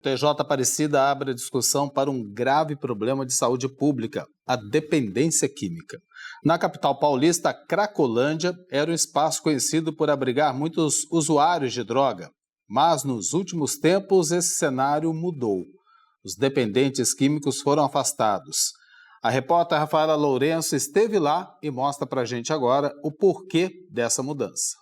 TJ Aparecida abre a discussão para um grave problema de saúde pública, a dependência química. Na capital paulista, Cracolândia era um espaço conhecido por abrigar muitos usuários de droga. Mas nos últimos tempos esse cenário mudou. Os dependentes químicos foram afastados. A repórter Rafaela Lourenço esteve lá e mostra pra gente agora o porquê dessa mudança.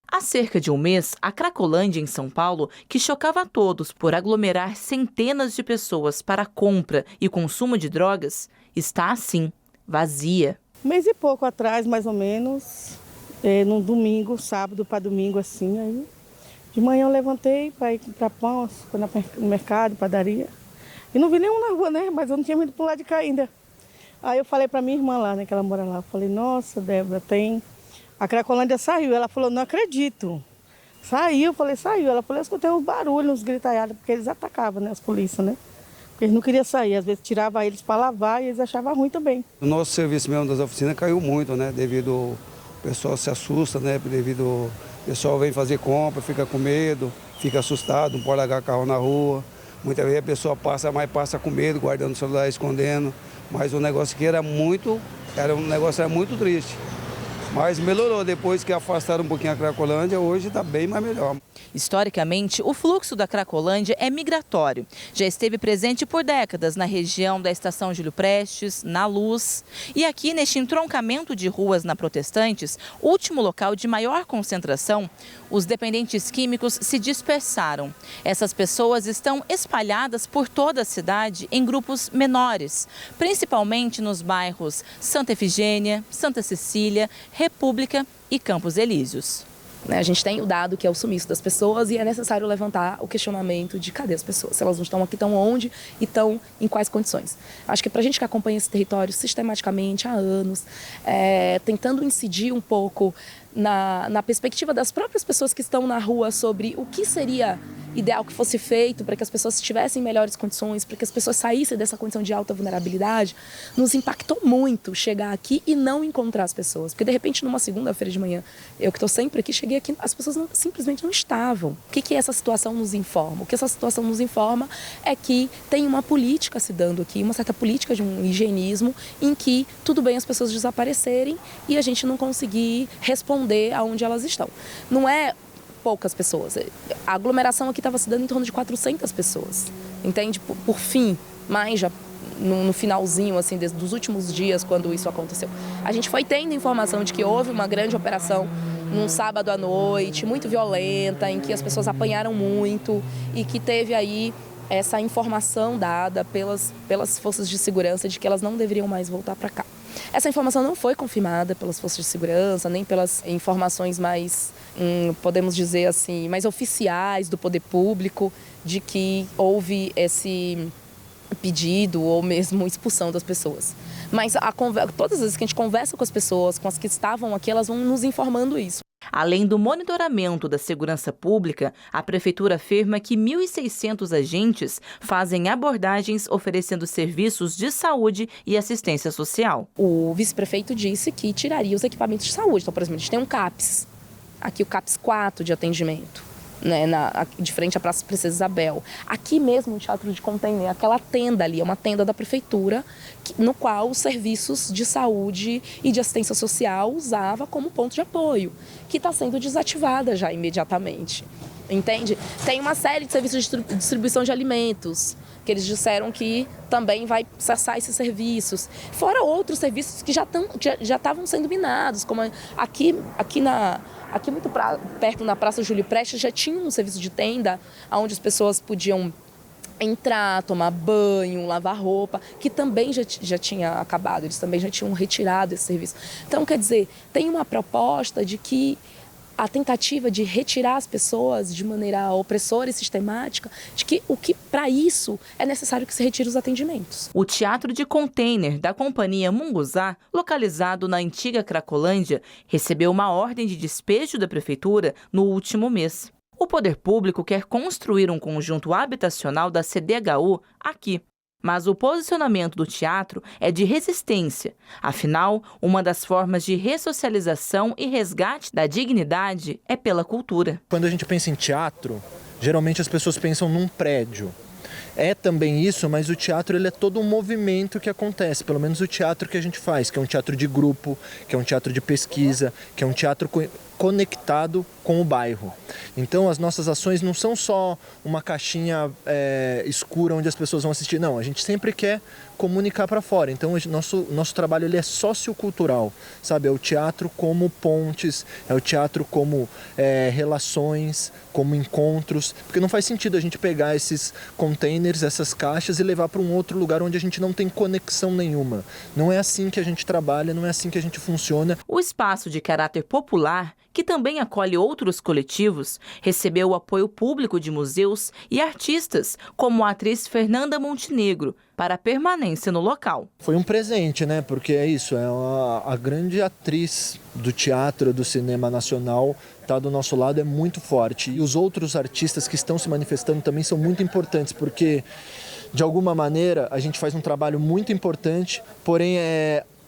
Há cerca de um mês, a Cracolândia, em São Paulo, que chocava a todos por aglomerar centenas de pessoas para a compra e consumo de drogas, está assim, vazia. Um mês e pouco atrás, mais ou menos, num domingo, sábado para domingo, assim, aí de manhã eu levantei para ir para pão, no mercado, padaria, e não vi nenhum na rua, né, mas eu não tinha ido para lado de cá ainda. Aí eu falei para minha irmã lá, né, que ela mora lá, eu falei, nossa, Débora, a Cracolândia saiu. Ela falou, não acredito. Saiu, eu falei, saiu. Ela falou, eu escutei uns barulhos, uns gritaiados, porque eles atacavam, né, as polícias, né? Porque eles não queriam sair, às vezes tirava eles para lavar e eles achavam ruim também. O nosso serviço mesmo das oficinas caiu muito, né, devido o pessoal se assusta, né, devido o pessoal vem fazer compra, fica com medo, fica assustado, não pode largar carro na rua. Muitas vezes a pessoa passa, mas passa com medo, guardando o celular, escondendo. Mas o negócio aqui era muito triste. Mas melhorou depois que afastaram um pouquinho a Cracolândia, hoje está bem mais melhor. Historicamente, o fluxo da Cracolândia é migratório. Já esteve presente por décadas na região da Estação Júlio Prestes, na Luz. E aqui, neste entroncamento de ruas na Protestantes, último local de maior concentração, os dependentes químicos se dispersaram. Essas pessoas estão espalhadas por toda a cidade em grupos menores, principalmente nos bairros Santa Efigênia, Santa Cecília, República e Campos Elíseos. A gente tem o dado que é o sumiço das pessoas e é necessário levantar o questionamento de cadê as pessoas, se elas não estão aqui, estão onde e estão em quais condições. Acho que para a gente que acompanha esse território sistematicamente há anos, tentando incidir um pouco na perspectiva das próprias pessoas que estão na rua sobre o que seria ideal que fosse feito para que as pessoas tivessem melhores condições, para que as pessoas saíssem dessa condição de alta vulnerabilidade, nos impactou muito chegar aqui e não encontrar as pessoas. Porque, de repente, numa segunda-feira de manhã, eu que estou sempre aqui, cheguei aqui, as pessoas simplesmente não estavam. O que essa situação nos informa? O que essa situação nos informa é que tem uma política se dando aqui, uma certa política de um higienismo em que tudo bem as pessoas desaparecerem e a gente não conseguir responder aonde elas estão. Não é poucas pessoas. A aglomeração aqui estava se dando em torno de 400 pessoas, entende? Por fim, mas já no finalzinho assim, dos últimos dias, quando isso aconteceu. A gente foi tendo informação de que houve uma grande operação num sábado à noite, muito violenta, em que as pessoas apanharam muito e que teve aí essa informação dada pelas forças de segurança de que elas não deveriam mais voltar para cá. Essa informação não foi confirmada pelas forças de segurança, nem pelas informações mais, podemos dizer assim, mais oficiais do poder público, de que houve esse pedido ou mesmo expulsão das pessoas. Mas todas as vezes que a gente conversa com as pessoas, com as que estavam aqui, elas vão nos informando isso. Além do monitoramento da segurança pública, a Prefeitura afirma que 1.600 agentes fazem abordagens oferecendo serviços de saúde e assistência social. O vice-prefeito disse que tiraria os equipamentos de saúde. Então, por exemplo, a gente tem um CAPS, aqui o CAPS 4 de atendimento, né, de frente à Praça Princesa Isabel. Aqui mesmo, no Teatro de Container, aquela tenda ali, é uma tenda da Prefeitura, no qual os serviços de saúde e de assistência social usava como ponto de apoio, que está sendo desativada já imediatamente, entende? Tem uma série de serviços de distribuição de alimentos, que eles disseram que também vai cessar esses serviços. Fora outros serviços que já estavam sendo minados, como aqui muito perto na Praça Júlio Prestes já tinha um serviço de tenda onde as pessoas podiam entrar, tomar banho, lavar roupa, que também já tinha acabado, eles também já tinham retirado esse serviço. Então, quer dizer, tem uma proposta de que a tentativa de retirar as pessoas de maneira opressora e sistemática, de que para isso é necessário que se retire os atendimentos. O Teatro de Container da Companhia Munguzá, localizado na antiga Cracolândia, recebeu uma ordem de despejo da Prefeitura no último mês. O poder público quer construir um conjunto habitacional da CDHU aqui. Mas o posicionamento do teatro é de resistência. Afinal, uma das formas de ressocialização e resgate da dignidade é pela cultura. Quando a gente pensa em teatro, geralmente as pessoas pensam num prédio. É também isso, mas o teatro ele é todo um movimento que acontece, pelo menos o teatro que a gente faz, que é um teatro de grupo, que é um teatro de pesquisa, que é um teatro conectado com o bairro. Então as nossas ações não são só uma caixinha escura onde as pessoas vão assistir, não, a gente sempre quer comunicar para fora. Então nosso trabalho ele é sociocultural, sabe? É o teatro como pontes, é o teatro como relações, como encontros, porque não faz sentido a gente pegar esses containers, essas caixas e levar para um outro lugar onde a gente não tem conexão nenhuma. Não é assim que a gente trabalha, não é assim que a gente funciona. O espaço de caráter popular, que também acolhe outros coletivos, recebeu o apoio público de museus e artistas, como a atriz Fernanda Montenegro, para a permanência no local. Foi um presente, né? Porque é isso, a grande atriz do teatro, do cinema nacional, está do nosso lado, é muito forte. E os outros artistas que estão se manifestando também são muito importantes, porque, de alguma maneira, a gente faz um trabalho muito importante, porém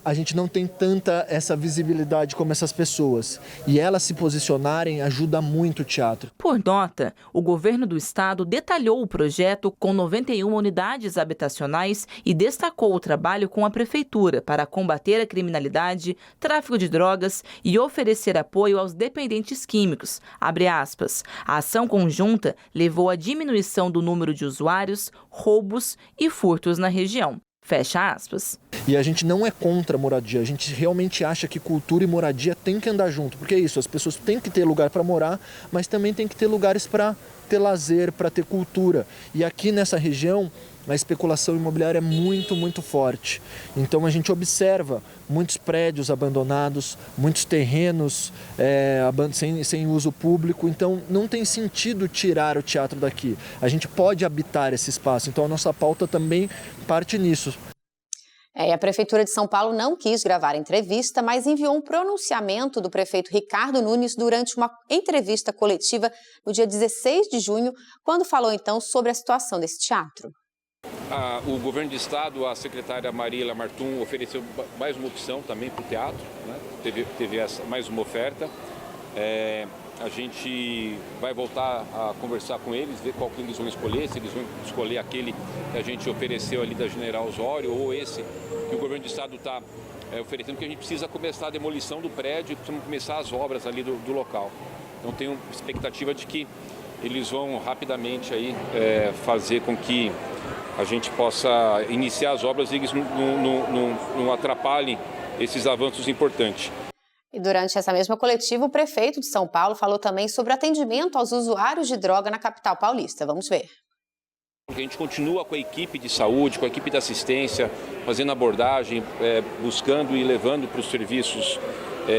a gente não tem tanta essa visibilidade como essas pessoas. E elas se posicionarem ajuda muito o teatro. Por nota, o governo do estado detalhou o projeto com 91 unidades habitacionais e destacou o trabalho com a prefeitura para combater a criminalidade, tráfico de drogas e oferecer apoio aos dependentes químicos. Abre aspas. A ação conjunta levou à diminuição do número de usuários, roubos e furtos na região. Fecha aspas. E a gente não é contra a moradia, a gente realmente acha que cultura e moradia tem que andar junto, porque é isso, as pessoas têm que ter lugar para morar, mas também tem que ter lugares para ter lazer, para ter cultura. E aqui nessa região, a especulação imobiliária é muito, muito forte. Então a gente observa muitos prédios abandonados, muitos terrenos sem uso público. Então não tem sentido tirar o teatro daqui. A gente pode habitar esse espaço. Então a nossa pauta também parte nisso. E a Prefeitura de São Paulo não quis gravar a entrevista, mas enviou um pronunciamento do prefeito Ricardo Nunes durante uma entrevista coletiva no dia 16 de junho, quando falou então sobre a situação desse teatro. O governo do estado, a secretária Marília Martum, ofereceu mais uma opção também para o teatro, né? Teve mais uma oferta. A gente vai voltar a conversar com eles, ver qual que eles vão escolher, se eles vão escolher aquele que a gente ofereceu ali da General Osório ou esse que o governo do estado está oferecendo, porque a gente precisa começar a demolição do prédio e precisamos começar as obras ali do local. Então tenho expectativa de que eles vão rapidamente aí, fazer com que a gente possa iniciar as obras e eles não atrapalhem esses avanços importantes. E durante essa mesma coletiva, o prefeito de São Paulo falou também sobre atendimento aos usuários de droga na capital paulista. Vamos ver. A gente continua com a equipe de saúde, com a equipe de assistência, fazendo abordagem, buscando e levando para os serviços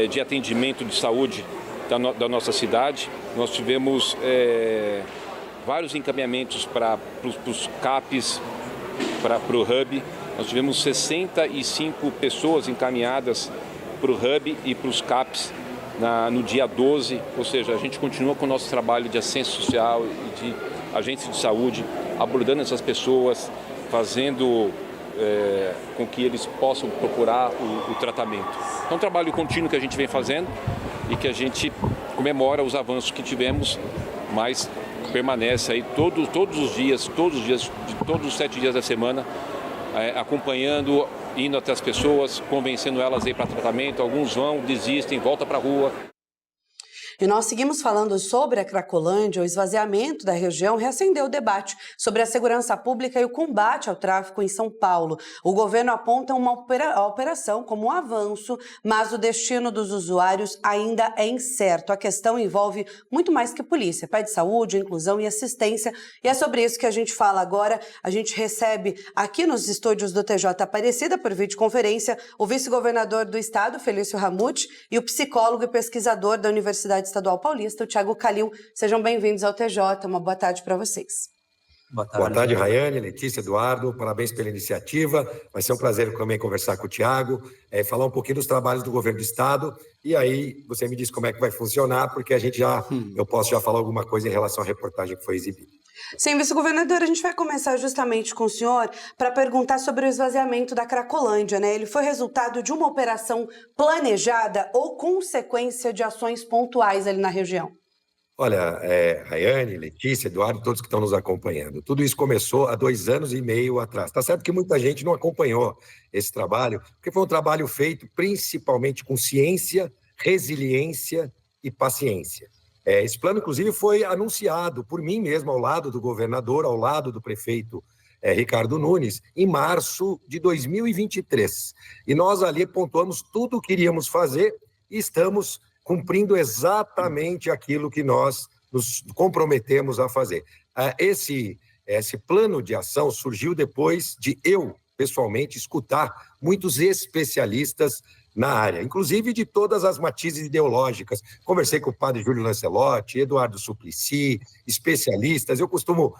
de atendimento de saúde da nossa cidade. Nós tivemos vários encaminhamentos para os CAPs, para o Hub. Nós tivemos 65 pessoas encaminhadas para o Hub e para os CAPs no dia 12, ou seja, a gente continua com o nosso trabalho de assistência social e de agência de saúde, abordando essas pessoas, fazendo com que eles possam procurar o tratamento. É um trabalho contínuo que a gente vem fazendo e que a gente comemora os avanços que tivemos, mas permanece aí todos os dias, de todos os 7 dias da semana, acompanhando, indo até as pessoas, convencendo elas a ir para tratamento. Alguns vão, desistem, voltam para a rua. E nós seguimos falando sobre a Cracolândia. O esvaziamento da região reacendeu o debate sobre a segurança pública e o combate ao tráfico em São Paulo. O governo aponta a operação como um avanço, mas o destino dos usuários ainda é incerto. A questão envolve muito mais que polícia, pai de saúde, inclusão e assistência. E é sobre isso que a gente fala agora. A gente recebe aqui nos estúdios do TJ Aparecida, por videoconferência, o vice-governador do estado, Felício Ramute, e o psicólogo e pesquisador da Universidade Estadual Paulista, o Thiago Calil. Sejam bem-vindos ao TJ. Uma boa tarde para vocês. Boa tarde, Rayane, Letícia, Eduardo. Parabéns pela iniciativa. Vai ser um prazer também conversar com o Thiago, falar um pouquinho dos trabalhos do governo do estado. E aí você me diz como é que vai funcionar, porque a gente eu posso já falar alguma coisa em relação à reportagem que foi exibida. Sim, vice-governador, a gente vai começar justamente com o senhor para perguntar sobre o esvaziamento da Cracolândia, né? Ele foi resultado de uma operação planejada ou consequência de ações pontuais ali na região? Olha, Rayane, Letícia, Eduardo, todos que estão nos acompanhando. Tudo isso começou há 2 anos e meio atrás. Tá certo que muita gente não acompanhou esse trabalho, porque foi um trabalho feito principalmente com ciência, resiliência e paciência. Esse plano, inclusive, foi anunciado por mim mesmo, ao lado do governador, ao lado do prefeito Ricardo Nunes, em março de 2023. E nós ali pontuamos tudo o que iríamos fazer e estamos cumprindo exatamente aquilo que nós nos comprometemos a fazer. Esse plano de ação surgiu depois de eu, pessoalmente, escutar muitos especialistas na área, inclusive de todas as matizes ideológicas. Conversei com o padre Júlio Lancelotti, Eduardo Suplicy, especialistas. Eu costumo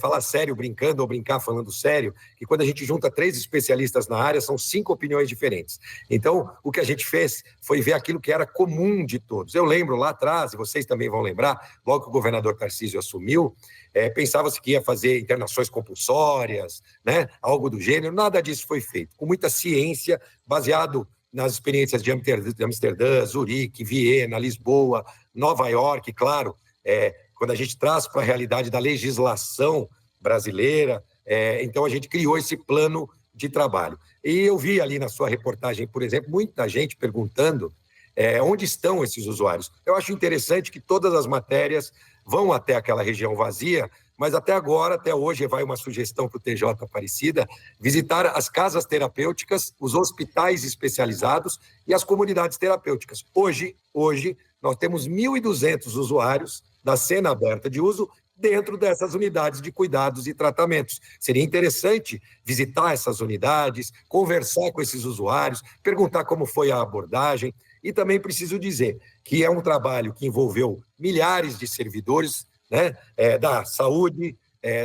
falar sério brincando ou brincar falando sério, que quando a gente junta 3 especialistas na área, são 5 opiniões diferentes. Então, o que a gente fez foi ver aquilo que era comum de todos. Eu lembro lá atrás, e vocês também vão lembrar, logo que o governador Tarcísio assumiu, pensava-se que ia fazer internações compulsórias, né? Algo do gênero. Nada disso foi feito. Com muita ciência, baseado nas experiências de Amsterdã, Zurique, Viena, Lisboa, Nova York, claro, quando a gente traz para a realidade da legislação brasileira, então a gente criou esse plano de trabalho. E eu vi ali na sua reportagem, por exemplo, muita gente perguntando onde estão esses usuários. Eu acho interessante que todas as matérias vão até aquela região vazia, mas até agora, até hoje, vai uma sugestão para o TJ Aparecida, visitar as casas terapêuticas, os hospitais especializados e as comunidades terapêuticas. Hoje nós temos 1.200 usuários da Sena Aberta de Uso dentro dessas unidades de cuidados e tratamentos. Seria interessante visitar essas unidades, conversar com esses usuários, perguntar como foi a abordagem. E também preciso dizer que é um trabalho que envolveu milhares de servidores, né, da saúde,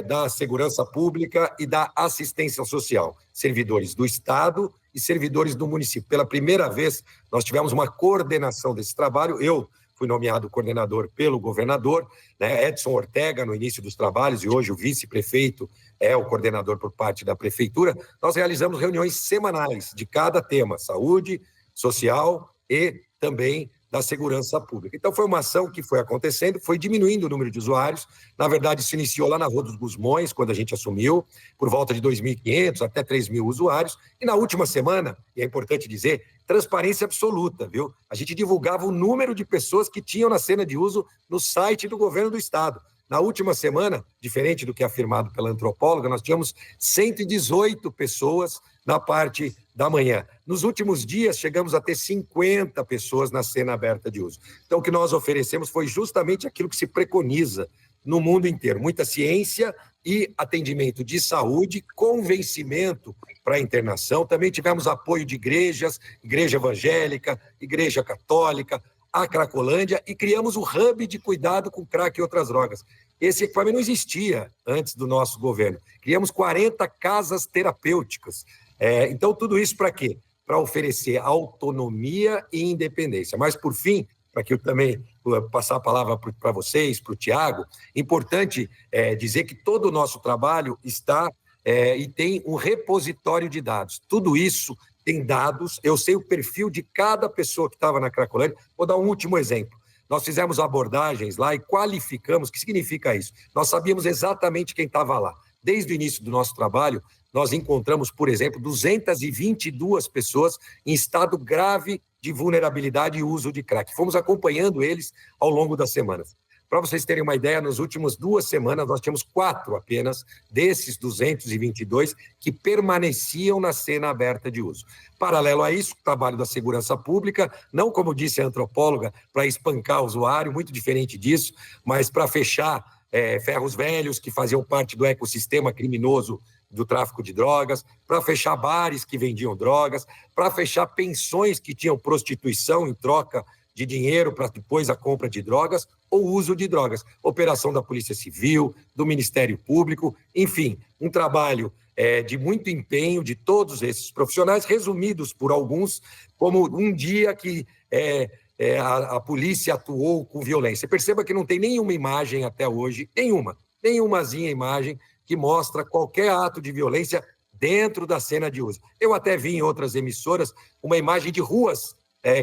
da segurança pública e da assistência social, servidores do Estado e servidores do município. Pela primeira vez, nós tivemos uma coordenação desse trabalho. Eu fui nomeado coordenador pelo governador, né, Edson Ortega, no início dos trabalhos, e hoje o vice-prefeito é o coordenador por parte da prefeitura. Nós realizamos reuniões semanais de cada tema, saúde, social e também da segurança pública. Então, foi uma ação que foi acontecendo, foi diminuindo o número de usuários. Na verdade, se iniciou lá na Rua dos Gusmões, quando a gente assumiu, por volta de 2.500 até 3.000 usuários. E na última semana, e é importante dizer, transparência absoluta, viu? A gente divulgava o número de pessoas que tinham na Sena de Uso no site do governo do Estado. Na última semana, diferente do que é afirmado pela antropóloga, nós tínhamos 118 pessoas na parte da manhã. Nos últimos dias, chegamos a ter 50 pessoas na Sena Aberta de Uso. Então, o que nós oferecemos foi justamente aquilo que se preconiza no mundo inteiro. Muita ciência e atendimento de saúde, convencimento para a internação. Também tivemos apoio de igrejas, igreja evangélica, igreja católica, a Cracolândia, e criamos o hub de cuidado com crack e outras drogas. Esse equipamento não existia antes do nosso governo. Criamos 40 casas terapêuticas. Então, tudo isso para quê? Para oferecer autonomia e independência. Mas, por fim, para que eu também passar a palavra para vocês, para o Tiago, importante dizer que todo o nosso trabalho está e tem um repositório de dados. Tudo isso tem dados, eu sei o perfil de cada pessoa que estava na Cracolândia. Vou dar um último exemplo. Nós fizemos abordagens lá e qualificamos. O que significa isso? Nós sabíamos exatamente quem estava lá. Desde o início do nosso trabalho, nós encontramos, por exemplo, 222 pessoas em estado grave de vulnerabilidade e uso de crack. Fomos acompanhando eles ao longo das semanas. Para vocês terem uma ideia, nas últimas 2 semanas, nós tínhamos 4 apenas desses 222 que permaneciam na Sena Aberta de Uso. Paralelo a isso, o trabalho da segurança pública, não como disse a antropóloga, para espancar o usuário, muito diferente disso, mas para fechar ferros velhos que faziam parte do ecossistema criminoso do tráfico de drogas, para fechar bares que vendiam drogas, para fechar pensões que tinham prostituição em troca de dinheiro para depois a compra de drogas ou uso de drogas. Operação da Polícia Civil, do Ministério Público, enfim, um trabalho de muito empenho de todos esses profissionais, resumidos por alguns como um dia que a polícia atuou com violência. Perceba que não tem nenhuma imagem até hoje, nenhumazinha imagem que mostra qualquer ato de violência dentro da Sena de Uso. Eu até vi em outras emissoras uma imagem de ruas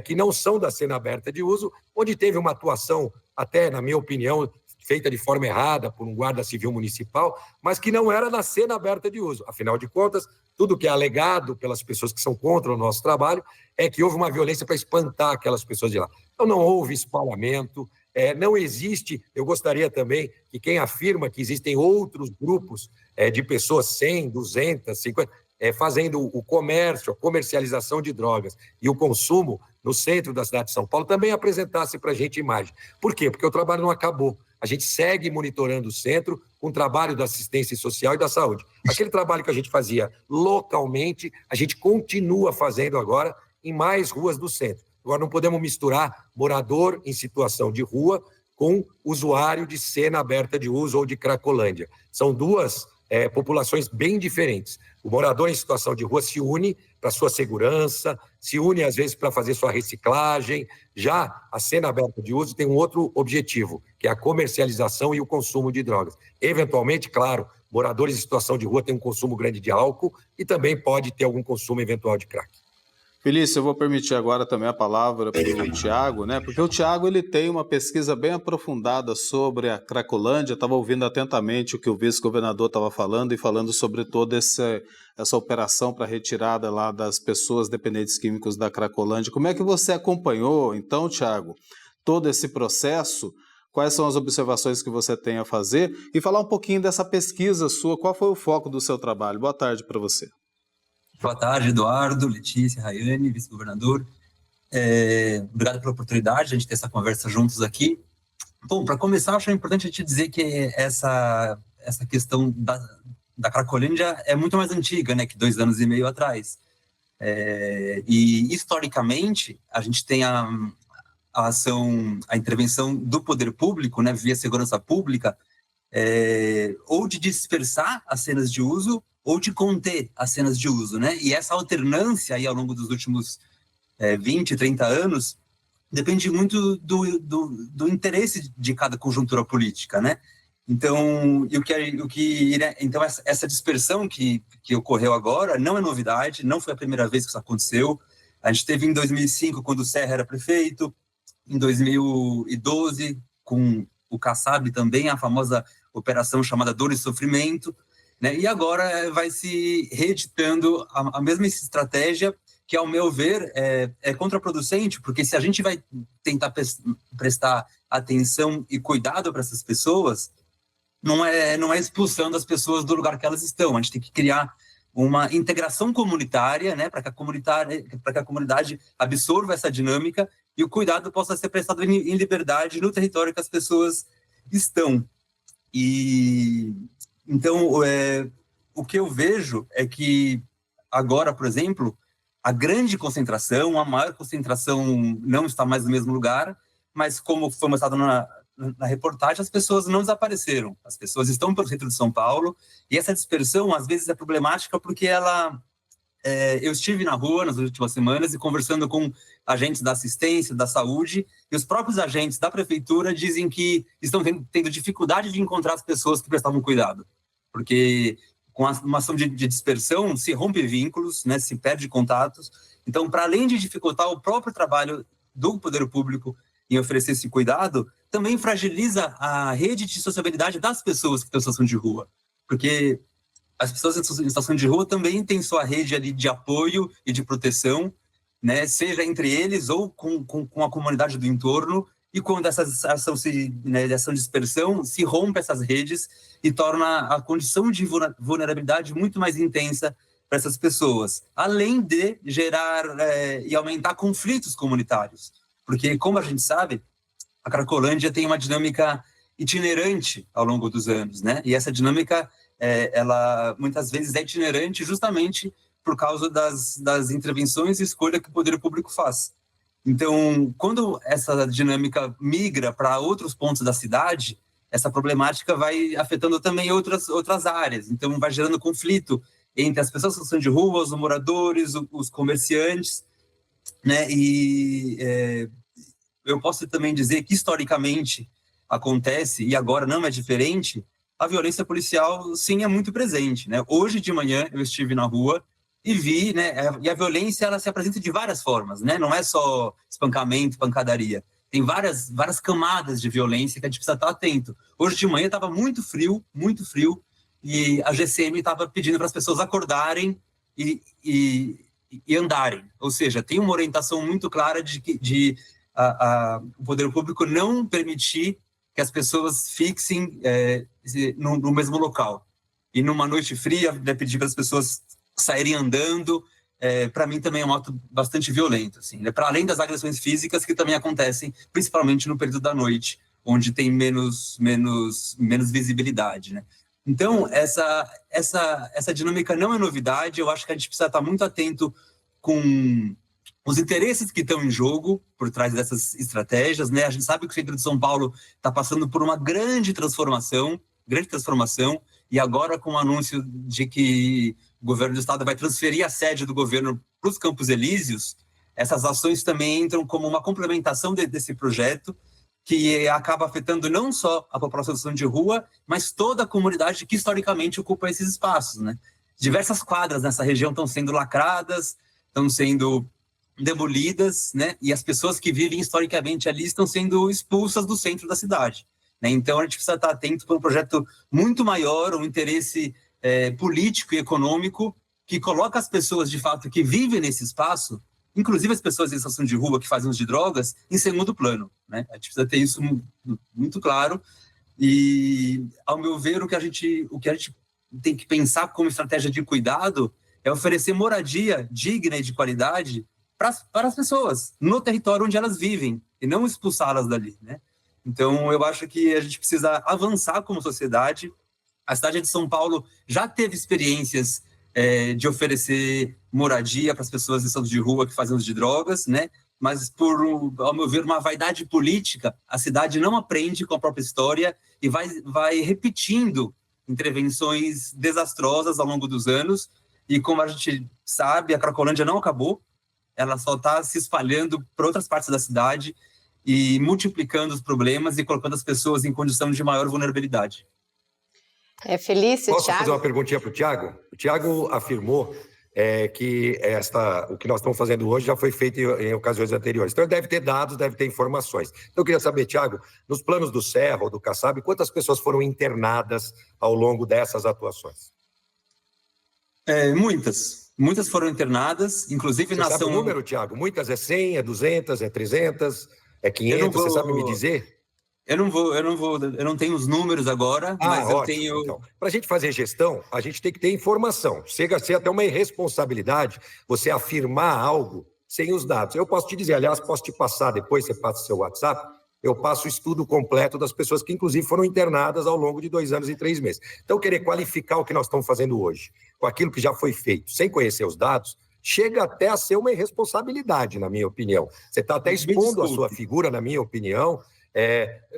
que não são da Sena Aberta de Uso, onde teve uma atuação até, na minha opinião, feita de forma errada por um guarda civil municipal, mas que não era na cena aberta de uso. Afinal de contas, tudo que é alegado pelas pessoas que são contra o nosso trabalho é que houve uma violência para espantar aquelas pessoas de lá. Então, não houve espalhamento, não existe. Eu gostaria também que quem afirma que existem outros grupos de pessoas 100, 200, 50, fazendo o comércio, a comercialização de drogas e o consumo no centro da cidade de São Paulo, também apresentasse para a gente imagem. Por quê? Porque o trabalho não acabou. A gente segue monitorando o centro com o trabalho da assistência social e da saúde. Aquele trabalho que a gente fazia localmente, a gente continua fazendo agora em mais ruas do centro. Agora, não podemos misturar morador em situação de rua com usuário de cena aberta de uso ou de Cracolândia. São duas populações bem diferentes. O morador em situação de rua se une para sua segurança, se une às vezes para fazer sua reciclagem. Já a cena aberta de uso tem um outro objetivo, que é a comercialização e o consumo de drogas. Eventualmente, claro, moradores em situação de rua têm um consumo grande de álcool e também pode ter algum consumo eventual de crack. Felício, eu vou permitir agora também a palavra para o Tiago, né? Porque o Tiago ele tem uma pesquisa bem aprofundada sobre a Cracolândia. Estava ouvindo atentamente o que o vice-governador estava falando e falando sobre toda essa operação para retirada lá das pessoas dependentes químicos da Cracolândia. Como é que você acompanhou, então, Tiago, todo esse processo? Quais são as observações que você tem a fazer? E falar um pouquinho dessa pesquisa sua. Qual foi o foco do seu trabalho? Boa tarde para você. Boa tarde, Eduardo, Letícia, Rayane, vice-governador. Obrigado pela oportunidade de a gente ter essa conversa juntos aqui. Bom, para começar, acho importante a gente dizer que essa questão da Cracolândia é muito mais antiga, né, que 2 anos e meio atrás. E, historicamente, a gente tem a intervenção do poder público, né, via segurança pública, ou de dispersar as cenas de uso, ou de conter as cenas de uso, né? E essa alternância aí ao longo dos últimos 20, 30 anos depende muito do interesse de cada conjuntura política, né? Então, então essa dispersão que ocorreu agora não é novidade, não foi a primeira vez que isso aconteceu. A gente teve em 2005, quando o Serra era prefeito, em 2012, com o Kassab também, a famosa operação chamada Dor e Sofrimento, né? E agora vai se reeditando a mesma estratégia que, ao meu ver, é contraproducente, porque se a gente vai tentar prestar atenção e cuidado para essas pessoas, não é expulsando as pessoas do lugar que elas estão. A gente tem que criar uma integração comunitária, né, para que a comunidade absorva essa dinâmica e o cuidado possa ser prestado em liberdade no território que as pessoas estão. Então, o que eu vejo é que agora, por exemplo, a grande concentração, a maior concentração não está mais no mesmo lugar, mas como foi mostrado na reportagem, as pessoas não desapareceram. As pessoas estão pelo centro de São Paulo e essa dispersão, às vezes, é problemática porque eu estive na rua nas últimas semanas e conversando com agentes da assistência, da saúde, e os próprios agentes da prefeitura dizem que estão tendo dificuldade de encontrar as pessoas que prestavam cuidado, porque com uma ação de dispersão se rompe vínculos, né, se perde contatos. Então, para além de dificultar o próprio trabalho do poder público em oferecer esse cuidado, também fragiliza a rede de sociabilidade das pessoas que estão em situação de rua, porque as pessoas em situação de rua também têm sua rede ali de apoio e de proteção, né, seja entre eles ou com a comunidade do entorno, e quando essa ação de dispersão se rompe essas redes e torna a condição de vulnerabilidade muito mais intensa para essas pessoas, além de gerar e aumentar conflitos comunitários, porque, como a gente sabe, a Cracolândia tem uma dinâmica itinerante ao longo dos anos, né? E essa dinâmica ela muitas vezes é itinerante justamente por causa das intervenções e escolha que o poder público faz. Então, quando essa dinâmica migra para outros pontos da cidade, essa problemática vai afetando também outras áreas. Então, vai gerando conflito entre as pessoas que estão de rua, os moradores, os comerciantes, né? E eu posso também dizer que, historicamente, acontece, e agora não é diferente, a violência policial, sim, é muito presente, né? Hoje de manhã eu estive na rua e vi, né? E a violência, ela se apresenta de várias formas, né? Não é só espancamento, pancadaria. Tem várias camadas de violência que a gente precisa estar atento. Hoje de manhã estava muito frio, e a GCM estava pedindo para as pessoas acordarem e andarem. Ou seja, tem uma orientação muito clara de o poder público não permitir que as pessoas fixem no mesmo local. E numa noite fria, pedir para as pessoas saírem andando, para mim também é um ato bastante violento, assim, né? Para além das agressões físicas que também acontecem, principalmente no período da noite, onde tem menos visibilidade, né? Então, essa dinâmica não é novidade. Eu acho que a gente precisa estar muito atento com os interesses que estão em jogo por trás dessas estratégias, né? A gente sabe que o centro de São Paulo está passando por uma grande transformação, e agora com o anúncio de que o governo do estado vai transferir a sede do governo para os Campos Elíseos, essas ações também entram como uma complementação desse projeto, que acaba afetando não só a população de rua, mas toda a comunidade que historicamente ocupa esses espaços, né? Diversas quadras nessa região estão sendo lacradas, estão sendo demolidas, né? E as pessoas que vivem historicamente ali estão sendo expulsas do centro da cidade, né? Então a gente precisa estar atento para um projeto muito maior, um interesse político e econômico que coloca as pessoas de fato que vivem nesse espaço, inclusive as pessoas em situação de rua que fazem uso de drogas, em segundo plano, né? A gente precisa ter isso muito claro. E, ao meu ver, o que a gente tem que pensar como estratégia de cuidado é oferecer moradia digna e de qualidade para as pessoas no território onde elas vivem e não expulsá-las dali, né? Então, eu acho que a gente precisa avançar como sociedade. A cidade de São Paulo já teve experiências de oferecer moradia para as pessoas em situação de rua que fazem uso de drogas, né? Mas, ao meu ver, uma vaidade política, a cidade não aprende com a própria história e vai repetindo intervenções desastrosas ao longo dos anos. E como a gente sabe, a Cracolândia não acabou, ela só está se espalhando para outras partes da cidade e multiplicando os problemas e colocando as pessoas em condição de maior vulnerabilidade. Felício, Posso Thiago? fazer uma perguntinha para o Thiago? O Thiago afirmou que o que nós estamos fazendo hoje já foi feito em ocasiões anteriores. Então, ele deve ter dados, deve ter informações. Então, eu queria saber, Thiago, nos planos do Serra ou do Kassab, quantas pessoas foram internadas ao longo dessas atuações? Muitas foram internadas, inclusive na ação... Você sabe o número, Thiago? Muitas é 100, é 200, é 300, é 500, você sabe me dizer? Eu não tenho os números agora, mas ótimo, eu tenho... Então, para a gente fazer gestão, a gente tem que ter informação. Chega a ser até uma irresponsabilidade você afirmar algo sem os dados. Eu posso te dizer, aliás, posso te passar depois, você passa o seu WhatsApp, eu passo o estudo completo das pessoas que, inclusive, foram internadas ao longo de 2 anos e 3 meses. Então, querer qualificar o que nós estamos fazendo hoje com aquilo que já foi feito, sem conhecer os dados, chega até a ser uma irresponsabilidade, na minha opinião. Você está até expondo a sua figura, na minha opinião,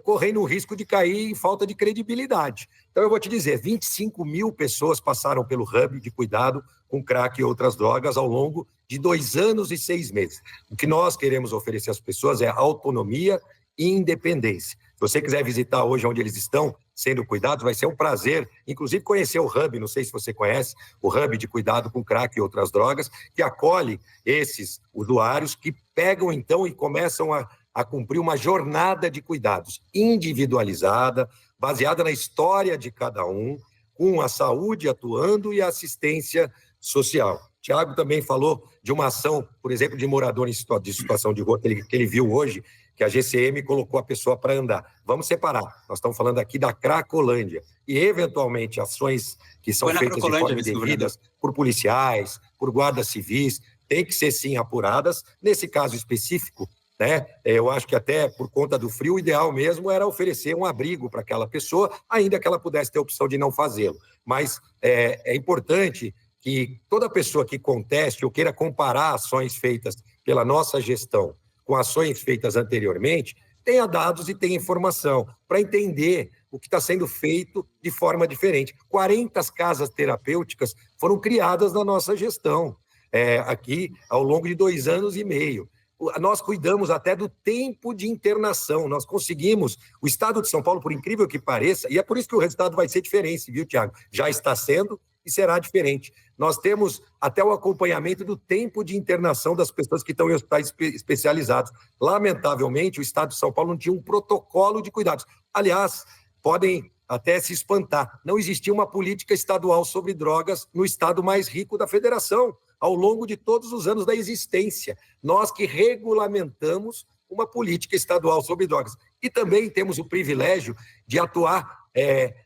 correndo o risco de cair em falta de credibilidade. Então, eu vou te dizer, 25 mil pessoas passaram pelo hub de cuidado com crack e outras drogas ao longo de 2 anos e 6 meses. O que nós queremos oferecer às pessoas é autonomia e independência. Se você quiser visitar hoje onde eles estão sendo cuidados, vai ser um prazer, inclusive conhecer o hub, não sei se você conhece, o hub de cuidado com crack e outras drogas, que acolhe esses usuários que pegam então e começam a cumprir uma jornada de cuidados individualizada, baseada na história de cada um, com a saúde atuando e a assistência social. Tiago também falou de uma ação, por exemplo, de morador em situação de rua, que ele viu hoje, que a GCM colocou a pessoa para andar. Vamos separar. Nós estamos falando aqui da Cracolândia. E, eventualmente, ações que são feitas de forma indevidas por policiais, por guardas civis, têm que ser, sim, apuradas. Nesse caso específico, né, eu acho que até por conta do frio, o ideal mesmo era oferecer um abrigo para aquela pessoa, ainda que ela pudesse ter a opção de não fazê-lo. Mas é importante que toda pessoa que conteste ou queira comparar ações feitas pela nossa gestão com ações feitas anteriormente, tenha dados e tenha informação para entender o que está sendo feito de forma diferente. 40 casas terapêuticas foram criadas na nossa gestão, aqui ao longo de 2 anos e meio. Nós cuidamos até do tempo de internação, nós conseguimos, o Estado de São Paulo, por incrível que pareça, e é por isso que o resultado vai ser diferente, viu, Tiago? Já está sendo, e será diferente. Nós temos até o acompanhamento do tempo de internação das pessoas que estão em hospitais especializados. Lamentavelmente, o Estado de São Paulo não tinha um protocolo de cuidados. Aliás, podem até se espantar, não existia uma política estadual sobre drogas no estado mais rico da federação, ao longo de todos os anos da existência. Nós que regulamentamos uma política estadual sobre drogas. E também temos o privilégio de atuar,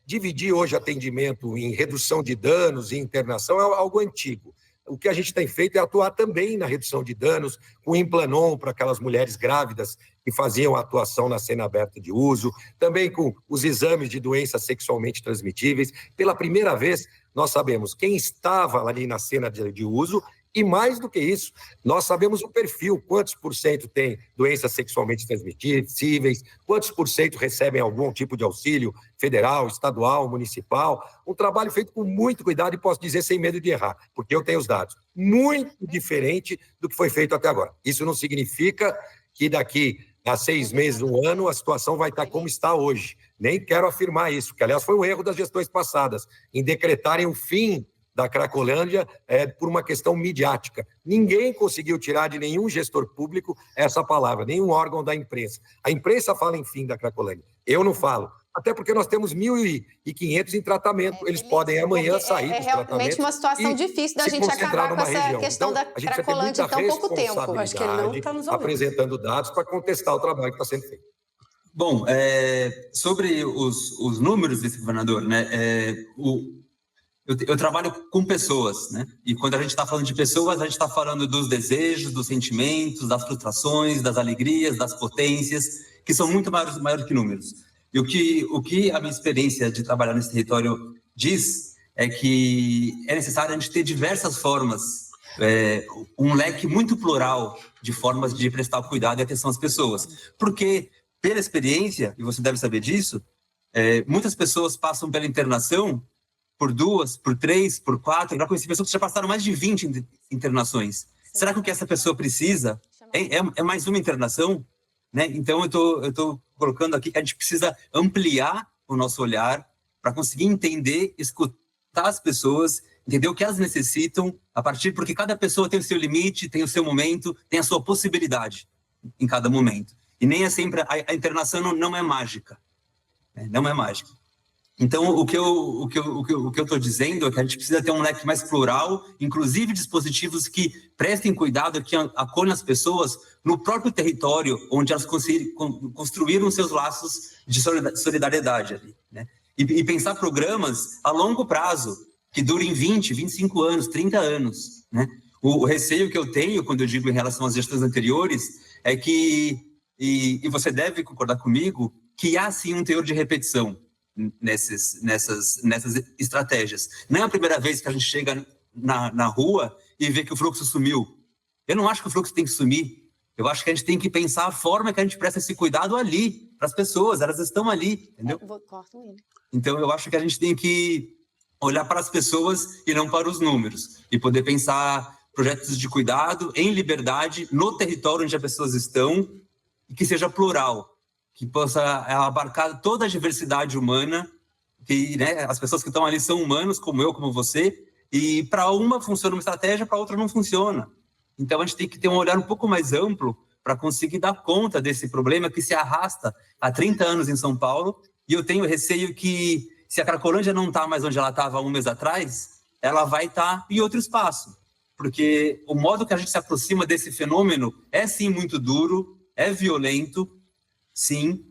dividir hoje atendimento em redução de danos e internação é algo antigo. O que a gente tem feito é atuar também na redução de danos, com o Implanon para aquelas mulheres grávidas que faziam a atuação na cena aberta de uso, também com os exames de doenças sexualmente transmitíveis. Pela primeira vez, nós sabemos quem estava ali na cena de uso e, mais do que isso, nós sabemos o perfil, quantos por cento tem doenças sexualmente transmissíveis, quantos por cento recebem algum tipo de auxílio federal, estadual, municipal. Um trabalho feito com muito cuidado e posso dizer sem medo de errar, porque eu tenho os dados. Muito diferente do que foi feito até agora. Isso não significa que daqui a 6 meses, 1 ano, a situação vai estar como está hoje. Nem quero afirmar isso, que aliás foi um erro das gestões passadas, em decretarem o fim da Cracolândia por uma questão midiática. Ninguém conseguiu tirar de nenhum gestor público essa palavra, nenhum órgão da imprensa. A imprensa fala em fim da Cracolândia, eu não falo. Até porque nós temos 1.500 em tratamento, eles podem amanhã sair dos tratamentos. É realmente uma situação difícil da gente acabar com essa questão da Cracolândia em tão pouco tempo. Acho que ele não está nos ouvindo. Apresentando dados para contestar o trabalho que está sendo feito. Bom, sobre os números desse governador, né, eu trabalho com pessoas, né? E quando a gente está falando de pessoas, a gente está falando dos desejos, dos sentimentos, das frustrações, das alegrias, das potências, que são muito maiores que números. E o que a minha experiência de trabalhar nesse território diz é que é necessário a gente ter diversas formas, um leque muito plural de formas de prestar cuidado e atenção às pessoas. Porque, pela experiência, e você deve saber disso, muitas pessoas passam pela internação por 2, por 3, por 4. Já conheci pessoas que já passaram mais de 20 internações. Será que o que essa pessoa precisa é mais uma internação? Né? Então, eu tô colocando aqui que a gente precisa ampliar o nosso olhar para conseguir entender, escutar as pessoas, entender o que elas necessitam, porque cada pessoa tem o seu limite, tem o seu momento, tem a sua possibilidade em cada momento. E nem é sempre, a internação não é mágica. Não é mágica. Então, o que eu estou dizendo é que a gente precisa ter um leque mais plural, inclusive dispositivos que prestem cuidado, que acolham as pessoas no próprio território onde elas construíram seus laços de solidariedade ali, né? E pensar programas a longo prazo, que durem 20, 25 anos, 30 anos, né? O receio que eu tenho, quando eu digo em relação às gestões anteriores, é que, e você deve concordar comigo, que há sim um teor de repetição nessas estratégias. Não é a primeira vez que a gente chega na rua e vê que o fluxo sumiu. Eu não acho que o fluxo tem que sumir. Eu acho que a gente tem que pensar a forma que a gente presta esse cuidado ali, para as pessoas, elas estão ali, entendeu? Então eu acho que a gente tem que olhar para as pessoas e não para os números, e poder pensar projetos de cuidado em liberdade, no território onde as pessoas estão, e que seja plural, que possa abarcar toda a diversidade humana, que, né, as pessoas que estão ali são humanos, como eu, como você, e para uma funciona uma estratégia, para outra não funciona. Então a gente tem que ter um olhar um pouco mais amplo para conseguir dar conta desse problema que se arrasta há 30 anos em São Paulo, e eu tenho receio que, se a Cracolândia não está mais onde ela estava há um mês atrás, ela vai estar em outro espaço, porque o modo que a gente se aproxima desse fenômeno é sim muito duro, é violento, sim,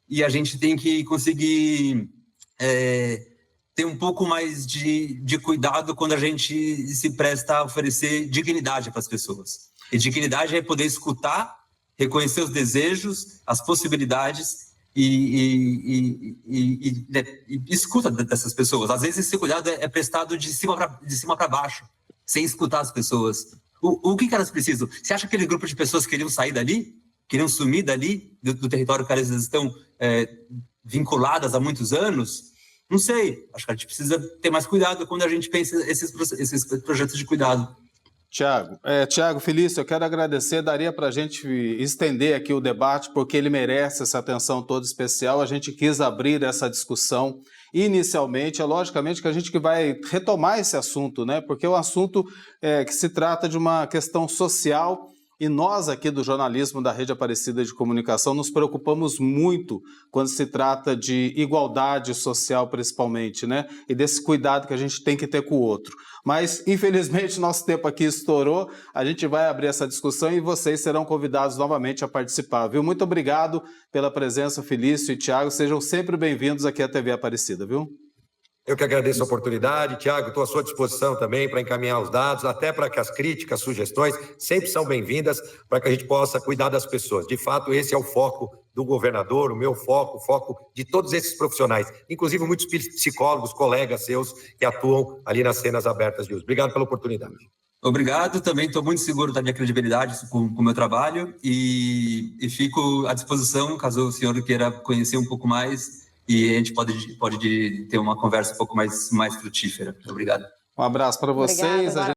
e a gente tem que conseguir ter um pouco mais de cuidado quando a gente se presta a oferecer dignidade para as pessoas. E dignidade é poder escutar, reconhecer os desejos, as possibilidades e escuta dessas pessoas. Às vezes esse cuidado é prestado de cima para baixo, sem escutar as pessoas. O que elas precisam? Você acha que aquele grupo de pessoas queriam sair dali? Queriam sumir dali, do território que elas estão vinculadas há muitos anos? Não sei, acho que a gente precisa ter mais cuidado quando a gente pensa esses projetos de cuidado. Tiago Felício, eu quero agradecer, daria para a gente estender aqui o debate, porque ele merece essa atenção toda especial, a gente quis abrir essa discussão inicialmente. É logicamente que a gente que vai retomar esse assunto, né? Porque é um assunto que se trata de uma questão social. E nós aqui do jornalismo da Rede Aparecida de Comunicação nos preocupamos muito quando se trata de igualdade social, principalmente, né? E desse cuidado que a gente tem que ter com o outro. Mas, infelizmente, nosso tempo aqui estourou. A gente vai abrir essa discussão e vocês serão convidados novamente a participar, viu? Muito obrigado pela presença, Felício e Tiago. Sejam sempre bem-vindos aqui à TV Aparecida, viu? Eu que agradeço a oportunidade. Tiago, estou à sua disposição também para encaminhar os dados, até para que as críticas, sugestões sempre são bem-vindas para que a gente possa cuidar das pessoas. De fato, esse é o foco do governador, o meu foco, o foco de todos esses profissionais, inclusive muitos psicólogos, colegas seus que atuam ali nas cenas abertas de uso. Obrigado pela oportunidade. Obrigado, também estou muito seguro da minha credibilidade com o meu trabalho e fico à disposição, caso o senhor queira conhecer um pouco mais, e a gente pode ter uma conversa um pouco mais frutífera. Obrigado. Um abraço para vocês. Obrigada,